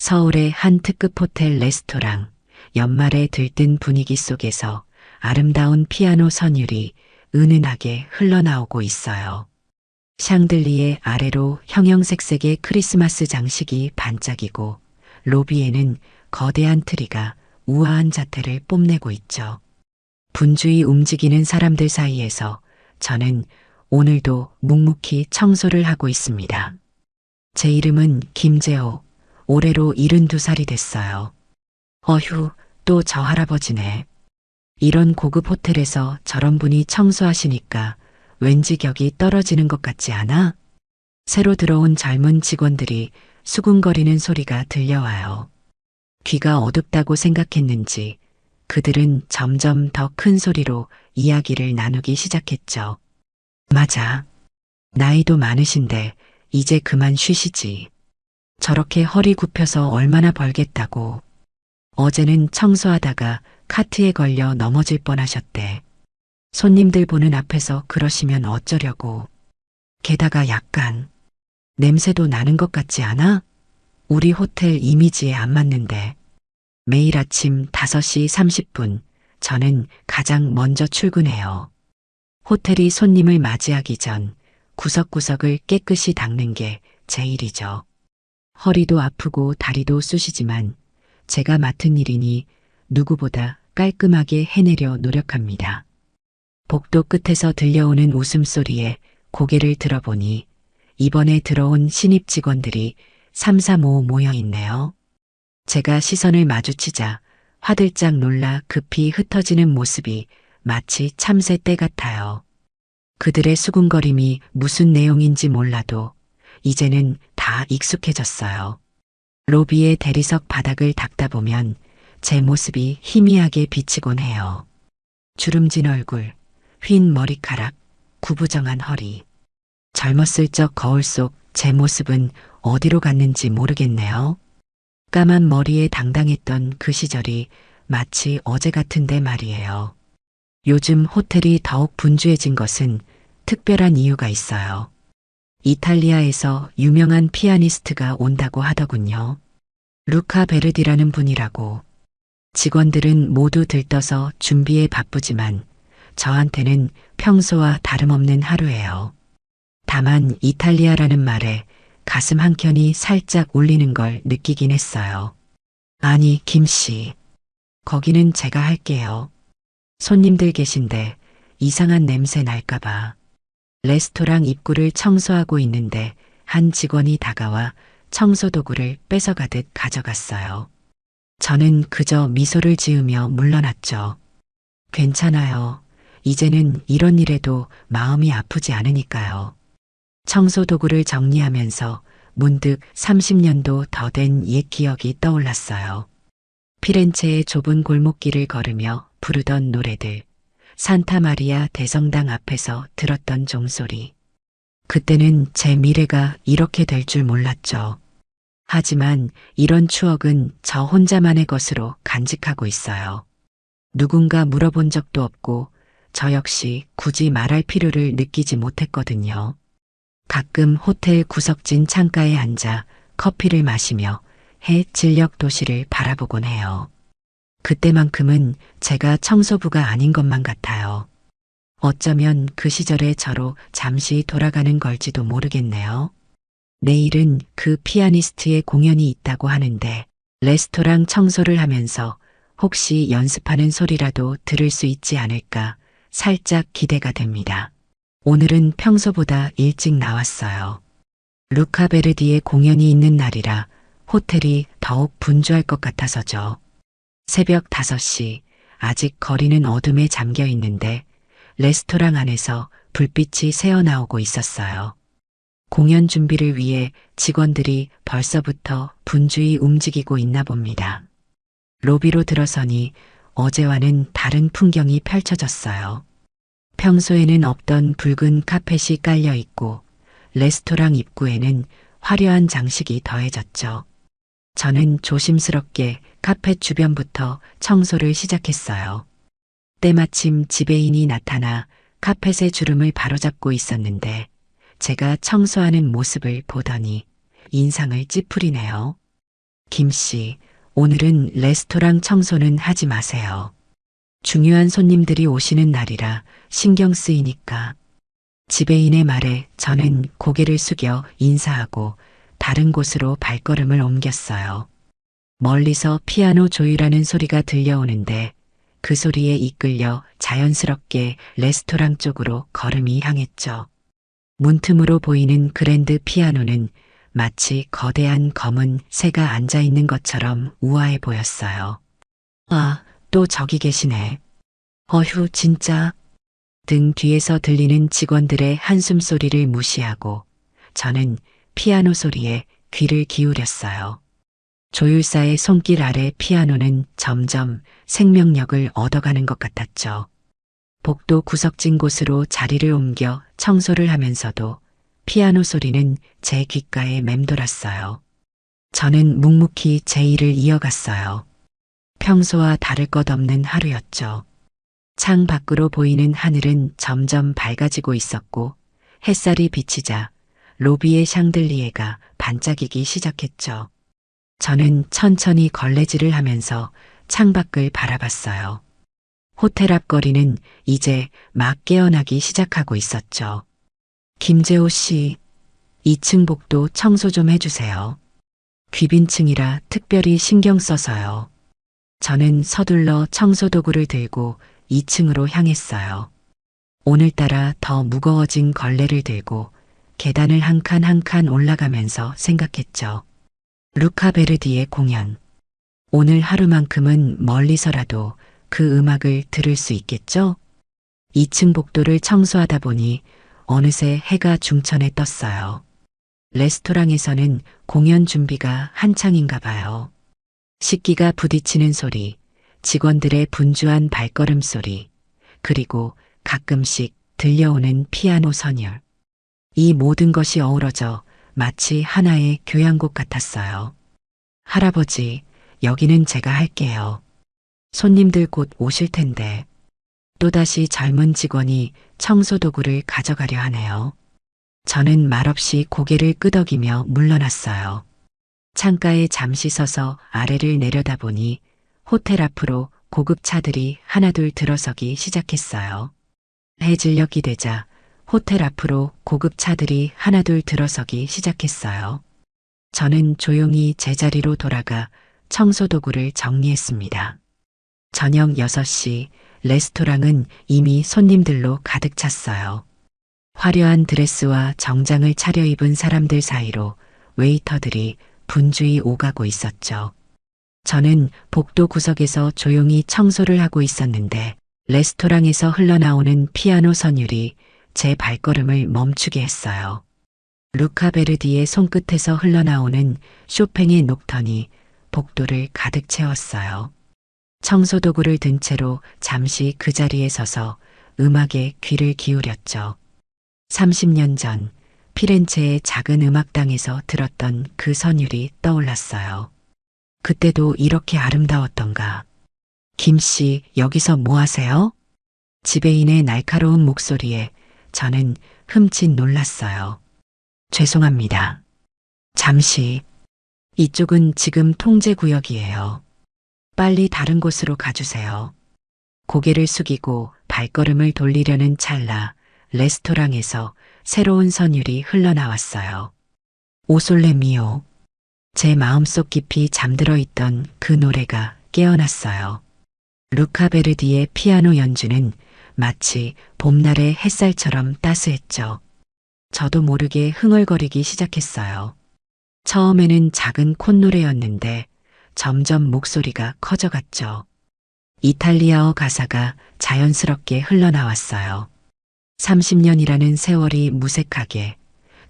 서울의 한 특급 호텔 레스토랑, 연말에 들뜬 분위기 속에서 아름다운 피아노 선율이 은은하게 흘러나오고 있어요. 샹들리에 아래로 형형색색의 크리스마스 장식이 반짝이고 로비에는 거대한 트리가 우아한 자태를 뽐내고 있죠. 분주히 움직이는 사람들 사이에서 저는 오늘도 묵묵히 청소를 하고 있습니다. 제 이름은 김재호. 올해로 72살이 됐어요. 어휴, 또 저 할아버지네. 이런 고급 호텔에서 저런 분이 청소하시니까 왠지 격이 떨어지는 것 같지 않아? 새로 들어온 젊은 직원들이 수군거리는 소리가 들려와요. 귀가 어둡다고 생각했는지 그들은 점점 더 큰 소리로 이야기를 나누기 시작했죠. 맞아. 나이도 많으신데 이제 그만 쉬시지. 저렇게 허리 굽혀서 얼마나 벌겠다고. 어제는 청소하다가 카트에 걸려 넘어질 뻔하셨대. 손님들 보는 앞에서 그러시면 어쩌려고. 게다가 약간 냄새도 나는 것 같지 않아? 우리 호텔 이미지에 안 맞는데. 매일 아침 5시 30분 저는 가장 먼저 출근해요. 호텔이 손님을 맞이하기 전 구석구석을 깨끗이 닦는 게 제 일이죠. 허리도 아프고 다리도 쑤시지만 제가 맡은 일이니 누구보다 깔끔하게 해내려 노력합니다. 복도 끝에서 들려오는 웃음소리에 고개를 들어보니 이번에 들어온 신입 직원들이 3, 4, 5 모여 있네요. 제가 시선을 마주치자 화들짝 놀라 급히 흩어지는 모습이 마치 참새 떼 같아요. 그들의 수군거림이 무슨 내용인지 몰라도 이제는 다 익숙해졌어요. 로비의 대리석 바닥을 닦다 보면 제 모습이 희미하게 비치곤 해요. 주름진 얼굴, 휜 머리카락, 구부정한 허리. 젊었을 적 거울 속 제 모습은 어디로 갔는지 모르겠네요. 까만 머리에 당당했던 그 시절이 마치 어제 같은데 말이에요. 요즘 호텔이 더욱 분주해진 것은 특별한 이유가 있어요. 이탈리아에서 유명한 피아니스트가 온다고 하더군요. 루카 베르디라는 분이라고. 직원들은 모두 들떠서 준비에 바쁘지만 저한테는 평소와 다름없는 하루예요. 다만 이탈리아라는 말에 가슴 한켠이 살짝 울리는 걸 느끼긴 했어요. 아니, 김씨. 거기는 제가 할게요. 손님들 계신데 이상한 냄새 날까봐. 레스토랑 입구를 청소하고 있는데 한 직원이 다가와 청소 도구를 뺏어가듯 가져갔어요. 저는 그저 미소를 지으며 물러났죠. 괜찮아요. 이제는 이런 일에도 마음이 아프지 않으니까요. 청소 도구를 정리하면서 문득 30년도 더 된 옛 기억이 떠올랐어요. 피렌체의 좁은 골목길을 걸으며 부르던 노래들, 산타 마리아 대성당 앞에서 들었던 종소리. 그때는 제 미래가 이렇게 될 줄 몰랐죠. 하지만 이런 추억은 저 혼자만의 것으로 간직하고 있어요. 누군가 물어본 적도 없고 저 역시 굳이 말할 필요를 느끼지 못했거든요. 가끔 호텔 구석진 창가에 앉아 커피를 마시며 해 진력 도시를 바라보곤 해요. 그때만큼은 제가 청소부가 아닌 것만 같아요. 어쩌면 그 시절의 저로 잠시 돌아가는 걸지도 모르겠네요. 내일은 그 피아니스트의 공연이 있다고 하는데 레스토랑 청소를 하면서 혹시 연습하는 소리라도 들을 수 있지 않을까 살짝 기대가 됩니다. 오늘은 평소보다 일찍 나왔어요. 루카 베르디의 공연이 있는 날이라 호텔이 더욱 분주할 것 같아서죠. 새벽 5시, 아직 거리는 어둠에 잠겨 있는데 레스토랑 안에서 불빛이 새어나오고 있었어요. 공연 준비를 위해 직원들이 벌써부터 분주히 움직이고 있나 봅니다. 로비로 들어서니 어제와는 다른 풍경이 펼쳐졌어요. 평소에는 없던 붉은 카펫이 깔려 있고 레스토랑 입구에는 화려한 장식이 더해졌죠. 저는 조심스럽게 카펫 주변부터 청소를 시작했어요. 때마침 지배인이 나타나 카펫의 주름을 바로잡고 있었는데 제가 청소하는 모습을 보더니 인상을 찌푸리네요. 김 씨, 오늘은 레스토랑 청소는 하지 마세요. 중요한 손님들이 오시는 날이라 신경 쓰이니까. 지배인의 말에 저는 고개를 숙여 인사하고 다른 곳으로 발걸음을 옮겼어요. 멀리서 피아노 조율하는 소리가 들려오는데 그 소리에 이끌려 자연스럽게 레스토랑 쪽으로 걸음이 향했죠. 문틈으로 보이는 그랜드 피아노는 마치 거대한 검은 새가 앉아 있는 것처럼 우아해 보였어요. 아, 또 저기 계시네. 어휴, 진짜. 등 뒤에서 들리는 직원들의 한숨 소리를 무시하고 저는 피아노 소리에 귀를 기울였어요. 조율사의 손길 아래 피아노는 점점 생명력을 얻어가는 것 같았죠. 복도 구석진 곳으로 자리를 옮겨 청소를 하면서도 피아노 소리는 제 귓가에 맴돌았어요. 저는 묵묵히 제 일을 이어갔어요. 평소와 다를 것 없는 하루였죠. 창 밖으로 보이는 하늘은 점점 밝아지고 있었고 햇살이 비치자 로비의 샹들리에가 반짝이기 시작했죠. 저는 천천히 걸레질을 하면서 창밖을 바라봤어요. 호텔 앞 거리는 이제 막 깨어나기 시작하고 있었죠. 김재호 씨, 2층 복도 청소 좀 해주세요. 귀빈층이라 특별히 신경 써서요. 저는 서둘러 청소도구를 들고 2층으로 향했어요. 오늘따라 더 무거워진 걸레를 들고 계단을 한 칸 한 칸 올라가면서 생각했죠. 루카 베르디의 공연. 오늘 하루만큼은 멀리서라도 그 음악을 들을 수 있겠죠? 2층 복도를 청소하다 보니 어느새 해가 중천에 떴어요. 레스토랑에서는 공연 준비가 한창인가 봐요. 식기가 부딪히는 소리, 직원들의 분주한 발걸음 소리, 그리고 가끔씩 들려오는 피아노 선율. 이 모든 것이 어우러져 마치 하나의 교향곡 같았어요. 할아버지, 여기는 제가 할게요. 손님들 곧 오실 텐데. 또다시 젊은 직원이 청소도구를 가져가려 하네요. 저는 말없이 고개를 끄덕이며 물러났어요. 창가에 잠시 서서 아래를 내려다보니 호텔 앞으로 고급차들이 하나둘 들어서기 시작했어요. 해질녘이 되자 호텔 앞으로 고급차들이 하나둘 들어서기 시작했어요. 저는 조용히 제자리로 돌아가 청소도구를 정리했습니다. 저녁 6시 레스토랑은 이미 손님들로 가득 찼어요. 화려한 드레스와 정장을 차려입은 사람들 사이로 웨이터들이 분주히 오가고 있었죠. 저는 복도 구석에서 조용히 청소를 하고 있었는데 레스토랑에서 흘러나오는 피아노 선율이 제 발걸음을 멈추게 했어요. 루카 베르디의 손끝에서 흘러나오는 쇼팽의 녹턴이 복도를 가득 채웠어요. 청소도구를 든 채로 잠시 그 자리에 서서 음악에 귀를 기울였죠. 30년 전 피렌체의 작은 음악당에서 들었던 그 선율이 떠올랐어요. 그때도 이렇게 아름다웠던가. 김 씨, 여기서 뭐 하세요? 지배인의 날카로운 목소리에 저는 흠칫 놀랐어요. 죄송합니다. 잠시. 이쪽은 지금 통제구역이에요. 빨리 다른 곳으로 가주세요. 고개를 숙이고 발걸음을 돌리려는 찰나 레스토랑에서 새로운 선율이 흘러나왔어요. 오솔레 미오. 제 마음속 깊이 잠들어 있던 그 노래가 깨어났어요. 루카 베르디의 피아노 연주는 마치 봄날의 햇살처럼 따스했죠. 저도 모르게 흥얼거리기 시작했어요. 처음에는 작은 콧노래였는데 점점 목소리가 커져갔죠. 이탈리아어 가사가 자연스럽게 흘러나왔어요. 30년이라는 세월이 무색하게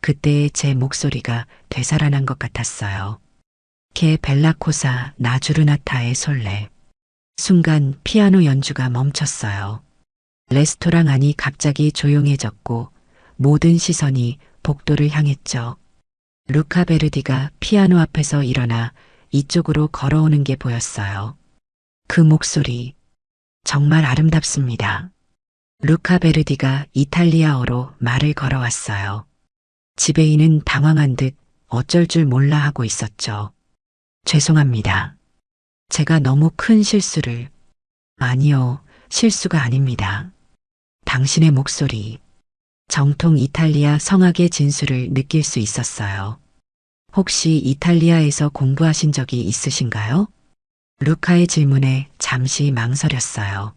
그때의 제 목소리가 되살아난 것 같았어요. 게 벨라코사 나주르나타의 솔레. 순간 피아노 연주가 멈췄어요. 레스토랑 안이 갑자기 조용해졌고 모든 시선이 복도를 향했죠. 루카 베르디가 피아노 앞에서 일어나 이쪽으로 걸어오는 게 보였어요. 그 목소리 정말 아름답습니다. 루카 베르디가 이탈리아어로 말을 걸어왔어요. 지배인은 당황한 듯 어쩔 줄 몰라 하고 있었죠. 죄송합니다. 제가 너무 큰 실수를. 아니요, 실수가 아닙니다. 당신의 목소리, 정통 이탈리아 성악의 진수를 느낄 수 있었어요. 혹시 이탈리아에서 공부하신 적이 있으신가요? 루카의 질문에 잠시 망설였어요.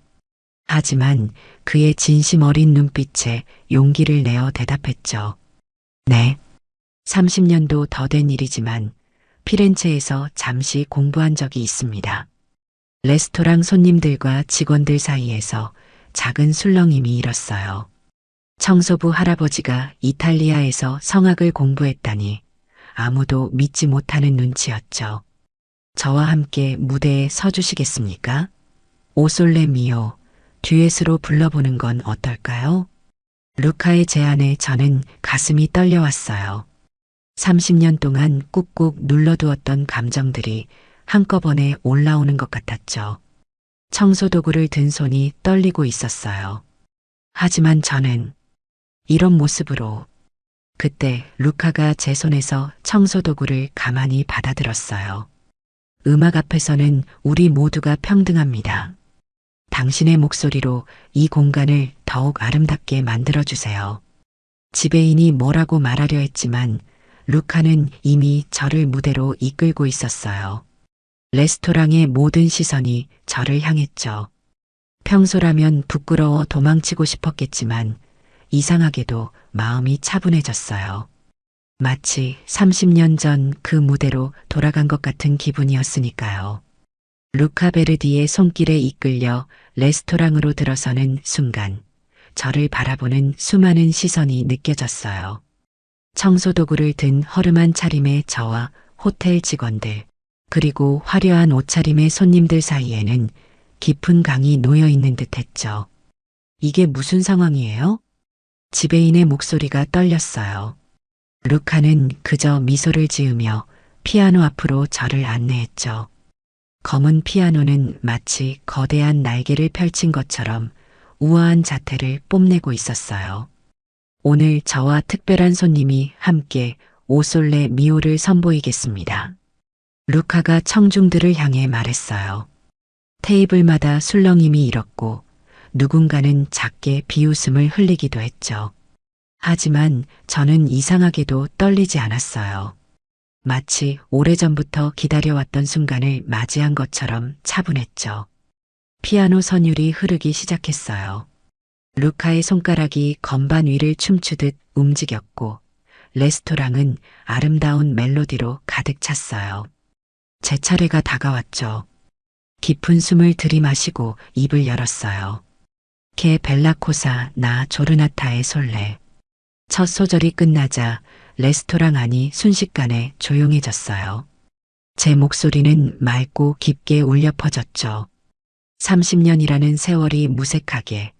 하지만 그의 진심 어린 눈빛에 용기를 내어 대답했죠. 네. 30년도 더 된 일이지만 피렌체에서 잠시 공부한 적이 있습니다. 레스토랑 손님들과 직원들 사이에서 작은 술렁임이 일었어요. 청소부 할아버지가 이탈리아에서 성악을 공부했다니 아무도 믿지 못하는 눈치였죠. 저와 함께 무대에 서주시겠습니까? 오솔레 미오, 듀엣으로 불러보는 건 어떨까요? 루카의 제안에 저는 가슴이 떨려왔어요. 30년 동안 꾹꾹 눌러두었던 감정들이 한꺼번에 올라오는 것 같았죠. 청소도구를 든 손이 떨리고 있었어요. 하지만 저는 이런 모습으로 그때 루카가 제 손에서 청소도구를 가만히 받아들었어요. 음악 앞에서는 우리 모두가 평등합니다. 당신의 목소리로 이 공간을 더욱 아름답게 만들어주세요. 지배인이 뭐라고 말하려 했지만 루카는 이미 저를 무대로 이끌고 있었어요. 레스토랑의 모든 시선이 저를 향했죠. 평소라면 부끄러워 도망치고 싶었겠지만 이상하게도 마음이 차분해졌어요. 마치 30년 전 그 무대로 돌아간 것 같은 기분이었으니까요. 루카 베르디의 손길에 이끌려 레스토랑으로 들어서는 순간 저를 바라보는 수많은 시선이 느껴졌어요. 청소도구를 든 허름한 차림의 저와 호텔 직원들, 그리고 화려한 옷차림의 손님들 사이에는 깊은 강이 놓여 있는 듯 했죠. 이게 무슨 상황이에요? 지배인의 목소리가 떨렸어요. 루카는 그저 미소를 지으며 피아노 앞으로 저를 안내했죠. 검은 피아노는 마치 거대한 날개를 펼친 것처럼 우아한 자태를 뽐내고 있었어요. 오늘 저와 특별한 손님이 함께 오솔레 미오를 선보이겠습니다. 루카가 청중들을 향해 말했어요. 테이블마다 술렁임이 일었고 누군가는 작게 비웃음을 흘리기도 했죠. 하지만 저는 이상하게도 떨리지 않았어요. 마치 오래전부터 기다려왔던 순간을 맞이한 것처럼 차분했죠. 피아노 선율이 흐르기 시작했어요. 루카의 손가락이 건반 위를 춤추듯 움직였고 레스토랑은 아름다운 멜로디로 가득 찼어요. 제 차례가 다가왔죠. 깊은 숨을 들이마시고 입을 열었어요. 케 벨라코사 나 조르나타의 솔레. 첫 소절이 끝나자 레스토랑 안이 순식간에 조용해졌어요. 제 목소리는 맑고 깊게 울려 퍼졌죠. 30년이라는 세월이 무색하게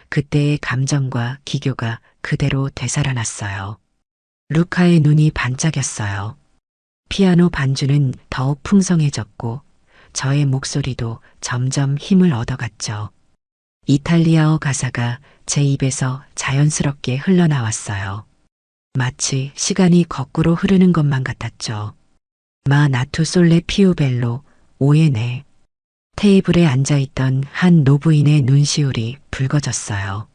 그때의 감정과 기교가 그대로 되살아났어요. 루카의 눈이 반짝였어요. 피아노 반주는 더욱 풍성해졌고 저의 목소리도 점점 힘을 얻어갔죠. 이탈리아어 가사가 제 입에서 자연스럽게 흘러나왔어요. 마치 시간이 거꾸로 흐르는 것만 같았죠. 마 나투 솔레 피우벨로 오예네. 테이블에 앉아있던 한 노부인의 눈시울이 붉어졌어요.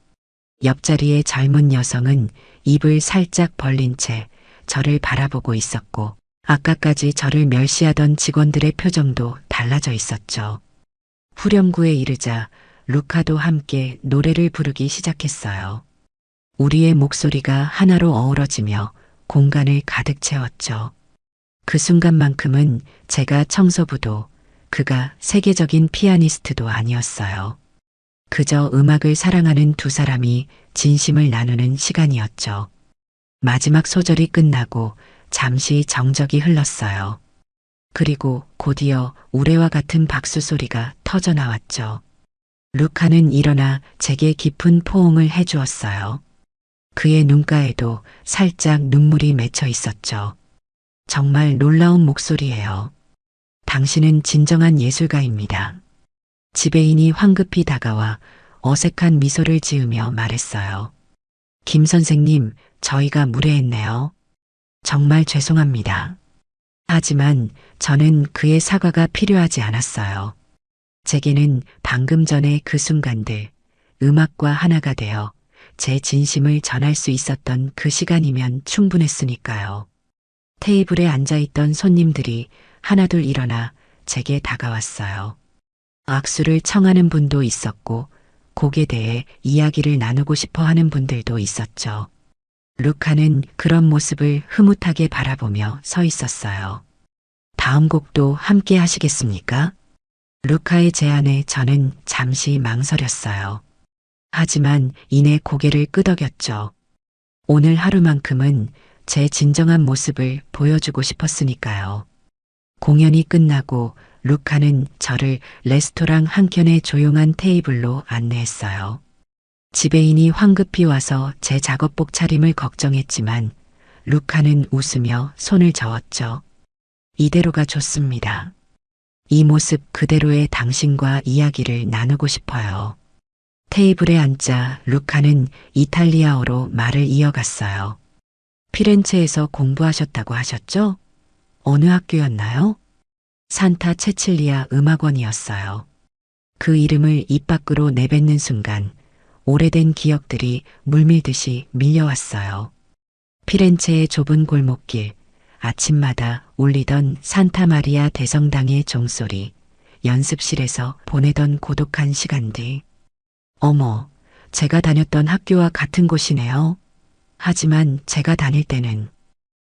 옆자리의 젊은 여성은 입을 살짝 벌린 채 저를 바라보고 있었고 아까까지 저를 멸시하던 직원들의 표정도 달라져 있었죠. 후렴구에 이르자 루카도 함께 노래를 부르기 시작했어요. 우리의 목소리가 하나로 어우러지며 공간을 가득 채웠죠. 그 순간만큼은 제가 청소부도 그가 세계적인 피아니스트도 아니었어요. 그저 음악을 사랑하는 두 사람이 진심을 나누는 시간이었죠. 마지막 소절이 끝나고 잠시 정적이 흘렀어요. 그리고 곧이어 우레와 같은 박수 소리가 터져 나왔죠. 루카는 일어나 제게 깊은 포옹을 해주었어요. 그의 눈가에도 살짝 눈물이 맺혀 있었죠. 정말 놀라운 목소리예요. 당신은 진정한 예술가입니다. 지배인이 황급히 다가와 어색한 미소를 지으며 말했어요. 김 선생님, 저희가 무례했네요. 정말 죄송합니다. 하지만 저는 그의 사과가 필요하지 않았어요. 제게는 방금 전에 그 순간들, 음악과 하나가 되어 제 진심을 전할 수 있었던 그 시간이면 충분했으니까요. 테이블에 앉아있던 손님들이 하나둘 일어나 제게 다가왔어요. 악수를 청하는 분도 있었고, 곡에 대해 이야기를 나누고 싶어 하는 분들도 있었죠. 루카는 그런 모습을 흐뭇하게 바라보며 서 있었어요. 다음 곡도 함께 하시겠습니까? 루카의 제안에 저는 잠시 망설였어요. 하지만 이내 고개를 끄덕였죠. 오늘 하루만큼은 제 진정한 모습을 보여주고 싶었으니까요. 공연이 끝나고 루카는 저를 레스토랑 한켠의 조용한 테이블로 안내했어요. 지배인이 황급히 와서 제 작업복 차림을 걱정했지만 루카는 웃으며 손을 저었죠. 이대로가 좋습니다. 이 모습 그대로의 당신과 이야기를 나누고 싶어요. 테이블에 앉자 루카는 이탈리아어로 말을 이어갔어요. 피렌체에서 공부하셨다고 하셨죠? 어느 학교였나요? 산타 체칠리아 음악원이었어요. 그 이름을 입 밖으로 내뱉는 순간 오래된 기억들이 물밀듯이 밀려왔어요. 피렌체의 좁은 골목길, 아침마다 울리던 산타 마리아 대성당의 종소리, 연습실에서 보내던 고독한 시간들. 어머, 제가 다녔던 학교와 같은 곳이네요. 하지만 제가 다닐 때는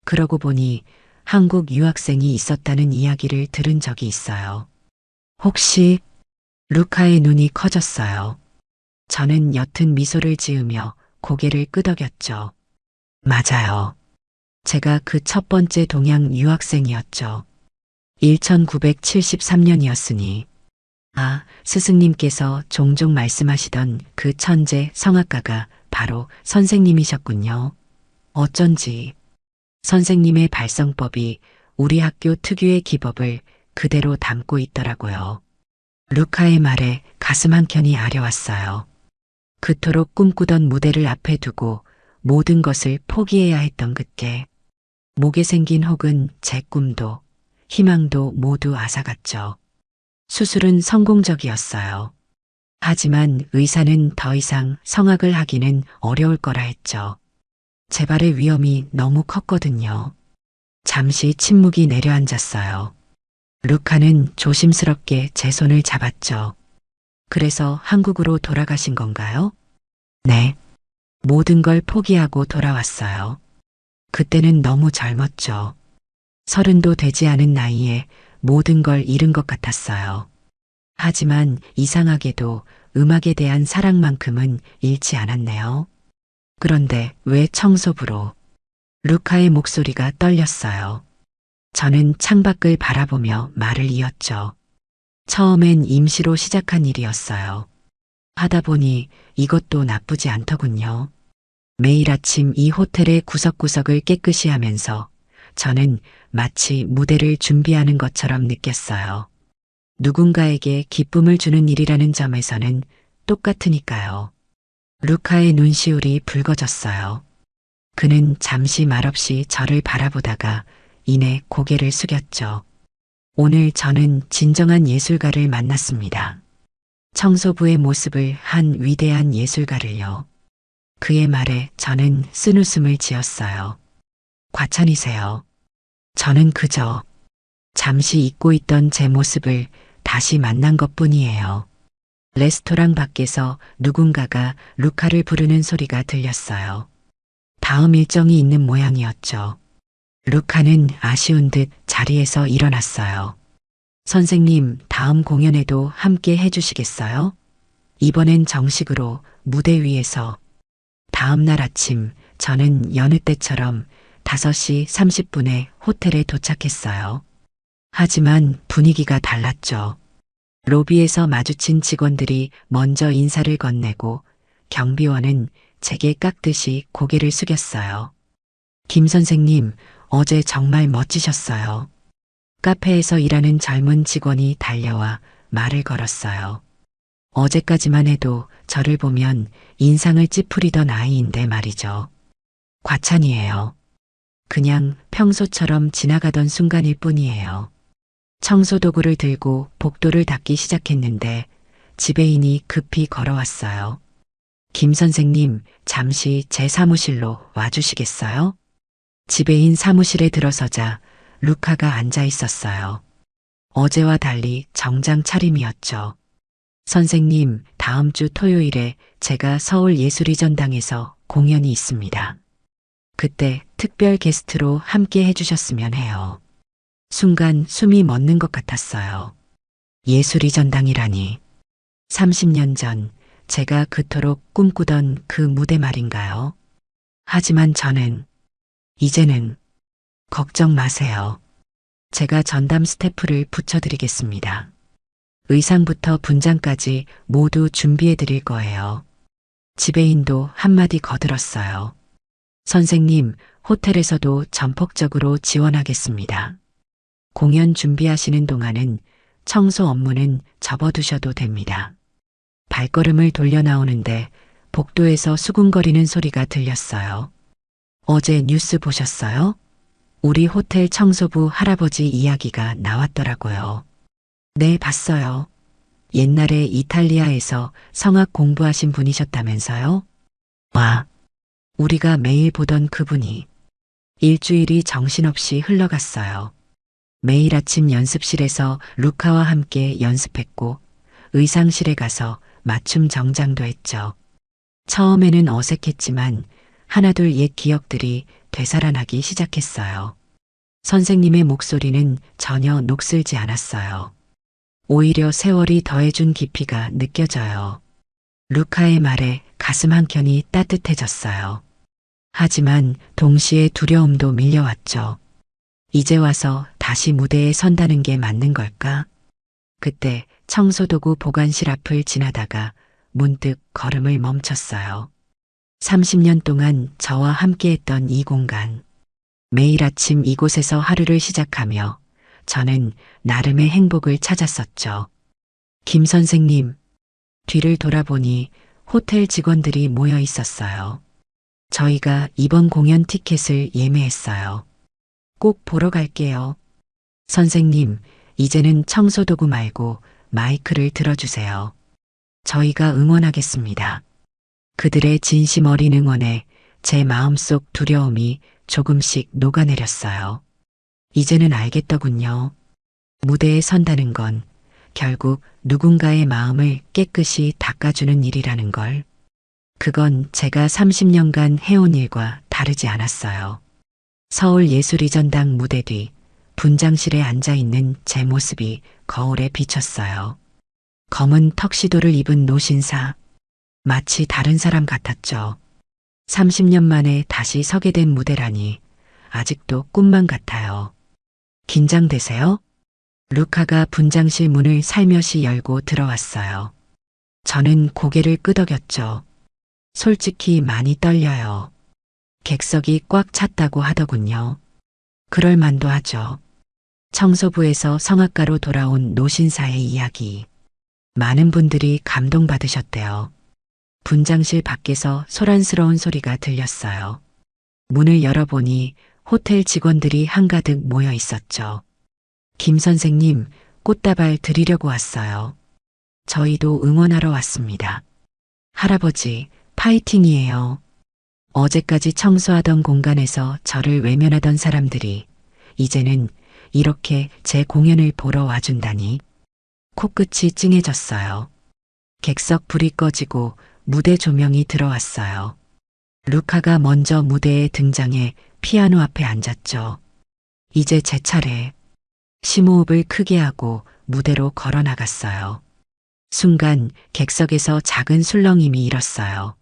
그러고 보니 한국 유학생이 있었다는 이야기를 들은 적이 있어요. 혹시 루카의 눈이 커졌어요. 저는 옅은 미소를 지으며 고개를 끄덕였죠. 맞아요. 제가 그 첫 번째 동양 유학생이었죠. 1973년이었으니. 아, 스승님께서 종종 말씀하시던 그 천재 성악가가 바로 선생님이셨군요. 어쩐지 선생님의 발성법이 우리 학교 특유의 기법을 그대로 담고 있더라고요. 루카의 말에 가슴 한켠이 아려왔어요. 그토록 꿈꾸던 무대를 앞에 두고 모든 것을 포기해야 했던 그때 목에 생긴 혹은 제 꿈도 희망도 모두 앗아갔죠. 수술은 성공적이었어요. 하지만 의사는 더 이상 성악을 하기는 어려울 거라 했죠. 재발의 위험이 너무 컸거든요. 잠시 침묵이 내려앉았어요. 루카는 조심스럽게 제 손을 잡았죠. 그래서 한국으로 돌아가신 건가요? 네. 모든 걸 포기하고 돌아왔어요. 그때는 너무 젊었죠. 30도 되지 않은 나이에 모든 걸 잃은 것 같았어요. 하지만 이상하게도 음악에 대한 사랑만큼은 잃지 않았네요. 그런데 왜 청소부로? 루카의 목소리가 떨렸어요. 저는 창밖을 바라보며 말을 이었죠. 처음엔 임시로 시작한 일이었어요. 하다 보니 이것도 나쁘지 않더군요. 매일 아침 이 호텔의 구석구석을 깨끗이 하면서 저는 마치 무대를 준비하는 것처럼 느꼈어요. 누군가에게 기쁨을 주는 일이라는 점에서는 똑같으니까요. 루카의 눈시울이 붉어졌어요. 그는 잠시 말없이 저를 바라보다가 이내 고개를 숙였죠. 오늘 저는 진정한 예술가를 만났습니다. 청소부의 모습을 한 위대한 예술가를요. 그의 말에 저는 쓴웃음을 지었어요. 과찬이세요. 저는 그저 잠시 잊고 있던 제 모습을 다시 만난 것뿐이에요. 레스토랑 밖에서 누군가가 루카를 부르는 소리가 들렸어요. 다음 일정이 있는 모양이었죠. 루카는 아쉬운 듯 자리에서 일어났어요. 선생님, 다음 공연에도 함께 해주시겠어요? 이번엔 정식으로 무대 위에서. 다음 날 아침 저는 여느 때처럼 5시 30분에 호텔에 도착했어요. 하지만 분위기가 달랐죠. 로비에서 마주친 직원들이 먼저 인사를 건네고 경비원은 제게 깍듯이 고개를 숙였어요. 김 선생님, 어제 정말 멋지셨어요. 카페에서 일하는 젊은 직원이 달려와 말을 걸었어요. 어제까지만 해도 저를 보면 인상을 찌푸리던 아이인데 말이죠. 과찬이에요. 그냥 평소처럼 지나가던 순간일 뿐이에요. 청소도구를 들고 복도를 닦기 시작했는데 지배인이 급히 걸어왔어요. 김 선생님, 잠시 제 사무실로 와주시겠어요? 지배인 사무실에 들어서자 루카가 앉아 있었어요. 어제와 달리 정장 차림이었죠. 선생님, 다음 주 토요일에 제가 서울예술의전당에서 공연이 있습니다. 그때 특별 게스트로 함께 해주셨으면 해요. 순간 숨이 멎는 것 같았어요. 예술의전당이라니. 30년 전 제가 그토록 꿈꾸던 그 무대 말인가요? 하지만 저는 이제는 걱정 마세요. 제가 전담 스태프를 붙여드리겠습니다. 의상부터 분장까지 모두 준비해 드릴 거예요. 지배인도 한마디 거들었어요. 선생님, 호텔에서도 전폭적으로 지원하겠습니다. 공연 준비하시는 동안은 청소 업무는 접어두셔도 됩니다. 발걸음을 돌려 나오는데 복도에서 수군거리는 소리가 들렸어요. 어제 뉴스 보셨어요? 우리 호텔 청소부 할아버지 이야기가 나왔더라고요. 네, 봤어요. 옛날에 이탈리아에서 성악 공부하신 분이셨다면서요? 와, 우리가 매일 보던 그분이 일주일이 정신없이 흘러갔어요. 매일 아침 연습실에서 루카와 함께 연습했고 의상실에 가서 맞춤 정장도 했죠. 처음에는 어색했지만 하나둘 옛 기억들이 되살아나기 시작했어요. 선생님의 목소리는 전혀 녹슬지 않았어요. 오히려 세월이 더해준 깊이가 느껴져요. 루카의 말에 가슴 한켠이 따뜻해졌어요. 하지만 동시에 두려움도 밀려왔죠. 이제 와서 다시 무대에 선다는 게 맞는 걸까? 그때 청소도구 보관실 앞을 지나다가 문득 걸음을 멈췄어요. 30년 동안 저와 함께했던 이 공간. 매일 아침 이곳에서 하루를 시작하며 저는 나름의 행복을 찾았었죠. 김 선생님, 뒤를 돌아보니 호텔 직원들이 모여 있었어요. 저희가 이번 공연 티켓을 예매했어요. 꼭 보러 갈게요. 선생님, 이제는 청소도구 말고 마이크를 들어주세요. 저희가 응원하겠습니다. 그들의 진심 어린 응원에 제 마음속 두려움이 조금씩 녹아내렸어요. 이제는 알겠더군요. 무대에 선다는 건 결국 누군가의 마음을 깨끗이 닦아주는 일이라는 걸. 그건 제가 30년간 해온 일과 다르지 않았어요. 서울예술의전당 무대 뒤 분장실에 앉아있는 제 모습이 거울에 비쳤어요. 검은 턱시도를 입은 노신사. 마치 다른 사람 같았죠. 30년 만에 다시 서게 된 무대라니 아직도 꿈만 같아요. 긴장되세요? 루카가 분장실 문을 살며시 열고 들어왔어요. 저는 고개를 끄덕였죠. 솔직히 많이 떨려요. 객석이 꽉 찼다고 하더군요. 그럴 만도 하죠. 청소부에서 성악가로 돌아온 노신사의 이야기. 많은 분들이 감동받으셨대요. 분장실 밖에서 소란스러운 소리가 들렸어요. 문을 열어보니 호텔 직원들이 한가득 모여 있었죠. 김 선생님, 꽃다발 드리려고 왔어요. 저희도 응원하러 왔습니다. 할아버지, 파이팅이에요. 어제까지 청소하던 공간에서 저를 외면하던 사람들이 이제는 이렇게 제 공연을 보러 와준다니. 코끝이 찡해졌어요. 객석 불이 꺼지고 무대 조명이 들어왔어요. 루카가 먼저 무대에 등장해 피아노 앞에 앉았죠. 이제 제 차례. 심호흡을 크게 하고 무대로 걸어 나갔어요. 순간 객석에서 작은 술렁임이 일었어요.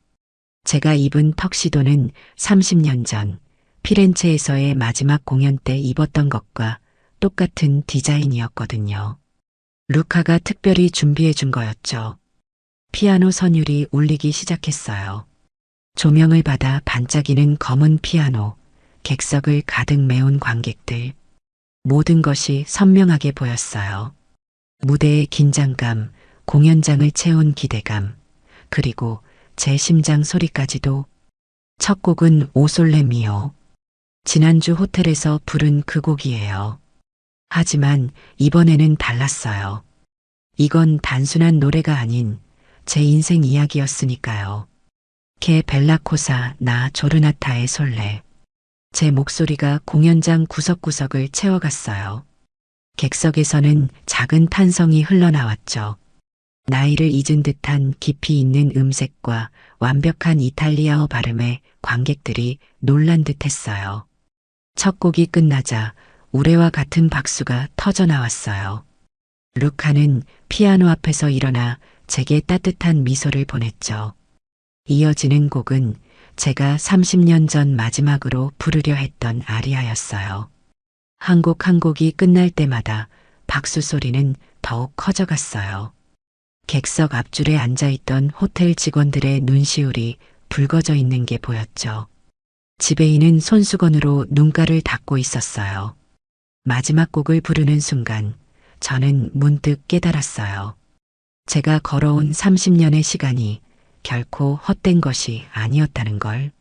제가 입은 턱시도는 30년 전 피렌체에서의 마지막 공연 때 입었던 것과 똑같은 디자인이었거든요. 루카가 특별히 준비해 준 거였죠. 피아노 선율이 울리기 시작했어요. 조명을 받아 반짝이는 검은 피아노, 객석을 가득 메운 관객들. 모든 것이 선명하게 보였어요. 무대의 긴장감, 공연장을 채운 기대감, 그리고 제 심장 소리까지도. 첫 곡은 오솔레 미오. 지난주 호텔에서 부른 그 곡이에요. 하지만 이번에는 달랐어요. 이건 단순한 노래가 아닌 제 인생 이야기였으니까요. 케 벨라코사 나 조르나타의 솔레. 제 목소리가 공연장 구석구석을 채워갔어요. 객석에서는 작은 탄성이 흘러나왔죠. 나이를 잊은 듯한 깊이 있는 음색과 완벽한 이탈리아어 발음에 관객들이 놀란 듯 했어요. 첫 곡이 끝나자 우레와 같은 박수가 터져 나왔어요. 루카는 피아노 앞에서 일어나 제게 따뜻한 미소를 보냈죠. 이어지는 곡은 제가 30년 전 마지막으로 부르려 했던 아리아였어요. 한 곡 한 곡이 끝날 때마다 박수 소리는 더욱 커져갔어요. 객석 앞줄에 앉아있던 호텔 직원들의 눈시울이 붉어져 있는 게 보였죠. 지배인은 손수건으로 눈가를 닦고 있었어요. 마지막 곡을 부르는 순간 저는 문득 깨달았어요. 제가 걸어온 30년의 시간이 결코 헛된 것이 아니었다는 걸.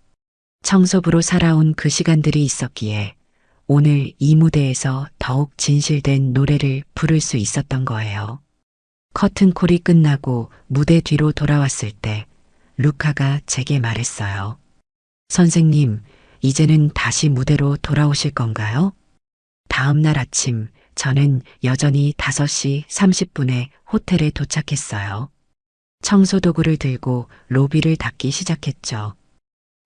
청소부로 살아온 그 시간들이 있었기에 오늘 이 무대에서 더욱 진실된 노래를 부를 수 있었던 거예요. 커튼콜이 끝나고 무대 뒤로 돌아왔을 때 루카가 제게 말했어요. 선생님, 이제는 다시 무대로 돌아오실 건가요? 다음 날 아침 저는 여전히 5시 30분에 호텔에 도착했어요. 청소도구를 들고 로비를 닦기 시작했죠.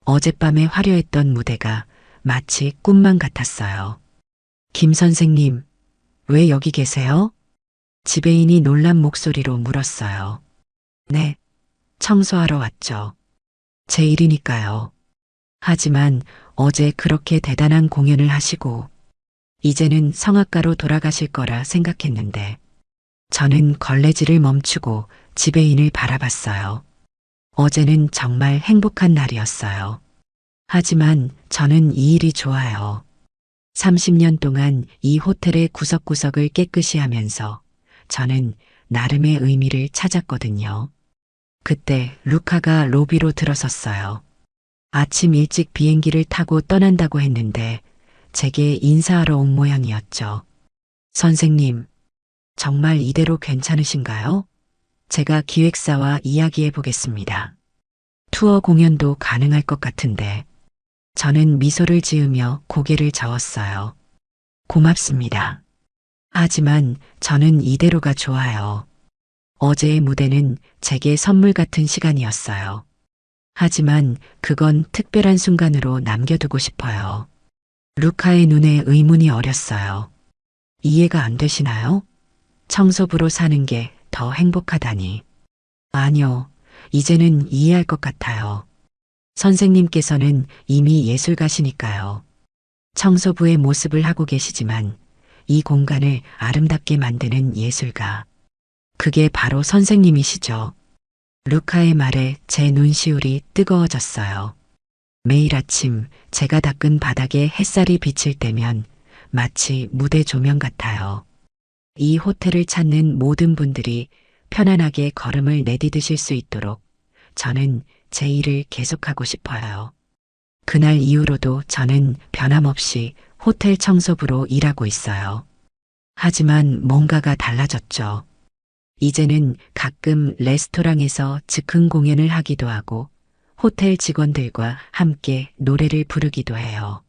어젯밤에 화려했던 무대가 마치 꿈만 같았어요. 김 선생님, 왜 여기 계세요? 지배인이 놀란 목소리로 물었어요. 네, 청소하러 왔죠. 제 일이니까요. 하지만 어제 그렇게 대단한 공연을 하시고 이제는 성악가로 돌아가실 거라 생각했는데 저는 걸레질을 멈추고 지배인을 바라봤어요. 어제는 정말 행복한 날이었어요. 하지만 저는 이 일이 좋아요. 30년 동안 이 호텔의 구석구석을 깨끗이 하면서 저는 나름의 의미를 찾았거든요. 그때 루카가 로비로 들어섰어요. 아침 일찍 비행기를 타고 떠난다고 했는데 제게 인사하러 온 모양이었죠. 선생님, 정말 이대로 괜찮으신가요? 제가 기획사와 이야기해 보겠습니다. 투어 공연도 가능할 것 같은데. 저는 미소를 지으며 고개를 저었어요. 고맙습니다. 하지만 저는 이대로가 좋아요. 어제의 무대는 제게 선물 같은 시간이었어요. 하지만 그건 특별한 순간으로 남겨두고 싶어요. 루카의 눈에 의문이 어렸어요. 이해가 안 되시나요? 청소부로 사는 게 더 행복하다니. 아니요, 이제는 이해할 것 같아요. 선생님께서는 이미 예술가시니까요. 청소부의 모습을 하고 계시지만 이 공간을 아름답게 만드는 예술가. 그게 바로 선생님이시죠. 루카의 말에 제 눈시울이 뜨거워졌어요. 매일 아침 제가 닦은 바닥에 햇살이 비칠 때면 마치 무대 조명 같아요. 이 호텔을 찾는 모든 분들이 편안하게 걸음을 내디디실 수 있도록 저는 제 일을 계속하고 싶어요. 그날 이후로도 저는 변함없이 호텔 청소부로 일하고 있어요. 하지만 뭔가가 달라졌죠. 이제는 가끔 레스토랑에서 즉흥 공연을 하기도 하고 호텔 직원들과 함께 노래를 부르기도 해요.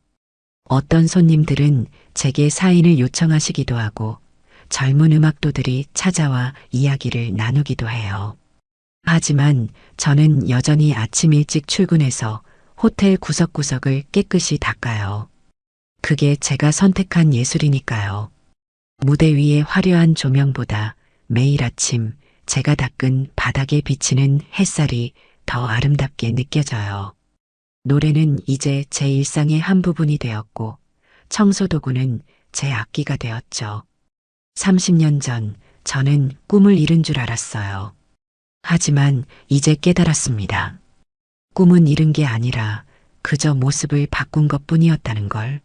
어떤 손님들은 제게 사인을 요청하시기도 하고 젊은 음악도들이 찾아와 이야기를 나누기도 해요. 하지만 저는 여전히 아침 일찍 출근해서 호텔 구석구석을 깨끗이 닦아요. 그게 제가 선택한 예술이니까요. 무대 위의 화려한 조명보다 매일 아침 제가 닦은 바닥에 비치는 햇살이 더 아름답게 느껴져요. 노래는 이제 제 일상의 한 부분이 되었고 청소도구는 제 악기가 되었죠. 30년 전 저는 꿈을 이룬 줄 알았어요. 하지만 이제 깨달았습니다. 꿈은 잃은 게 아니라 그저 모습을 바꾼 것뿐이었다는 걸.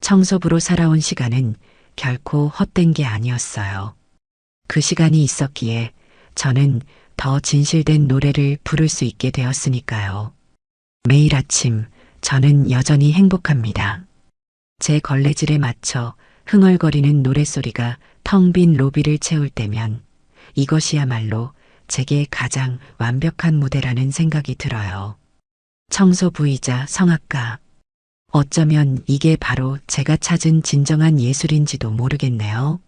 청소부로 살아온 시간은 결코 헛된 게 아니었어요. 그 시간이 있었기에 저는 더 진실된 노래를 부를 수 있게 되었으니까요. 매일 아침 저는 여전히 행복합니다. 제 걸레질에 맞춰 흥얼거리는 노랫소리가 텅 빈 로비를 채울 때면 이것이야말로 제게 가장 완벽한 무대라는 생각이 들어요. 청소부이자 성악가. 어쩌면 이게 바로 제가 찾은 진정한 예술인지도 모르겠네요.